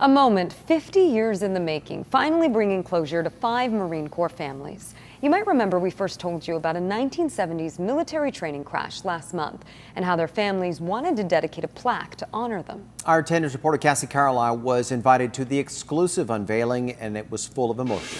A moment 50 years in the making, finally bringing closure to 5 Marine Corps families. You might remember we first told you about a 1970s military training crash last month and how their families wanted to dedicate a plaque to honor them. Our 10 News reporter Cassie Carlisle was invited to the exclusive unveiling, and it was full of emotion.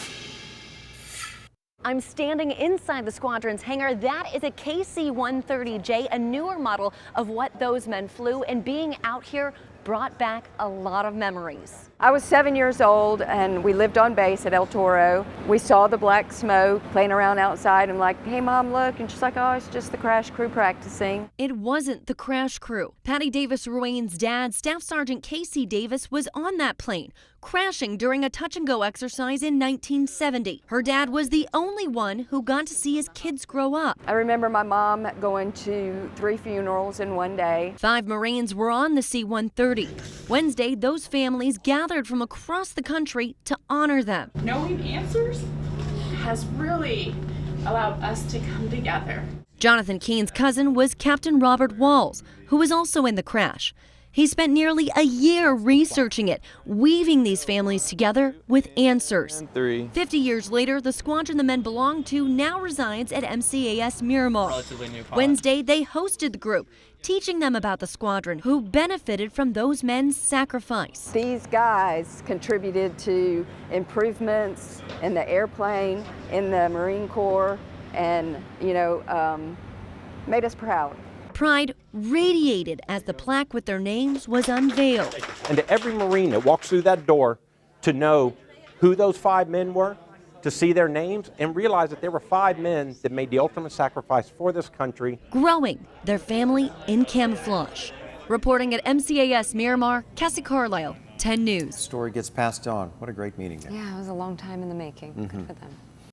I'm standing inside the squadron's hangar. That is a KC-130J, a newer model of what those men flew, and being out here brought back a lot of memories. I was 7 years old and we lived on base at El Toro. We saw the black smoke playing around outside and like, hey mom, look, and she's like, oh, it's just the crash crew practicing. It wasn't the crash crew. Patty Davis-Ruane's dad, Staff Sergeant Casey Davis, was on that plane, crashing during a touch-and-go exercise in 1970. Her dad was the only one who got to see his kids grow up. I remember my mom going to 3 funerals in one day. 5 Marines were on the C-130. Wednesday, those families gathered from across the country to honor them. Knowing answers has really allowed us to come together. Jonathan Keene's cousin was Captain Robert Walls, who was also in the crash. He spent nearly a year researching it, weaving these families together with answers. 50 years later, the squadron the men belonged to now resides at MCAS Miramar. Wednesday, they hosted the group, teaching them about the squadron, who benefited from those men's sacrifice. These guys contributed to improvements in the airplane, in the Marine Corps, and, made us proud. Pride radiated as the plaque with their names was unveiled. And to every Marine that walks through that door, to know who those 5 men were, to see their names and realize that there were 5 men that made the ultimate sacrifice for this country. Growing their family in camouflage. Reporting at MCAS Miramar, Cassie Carlisle, 10 News. The story gets passed on. What a great meeting there. Yeah, it was a long time in the making. Good for them.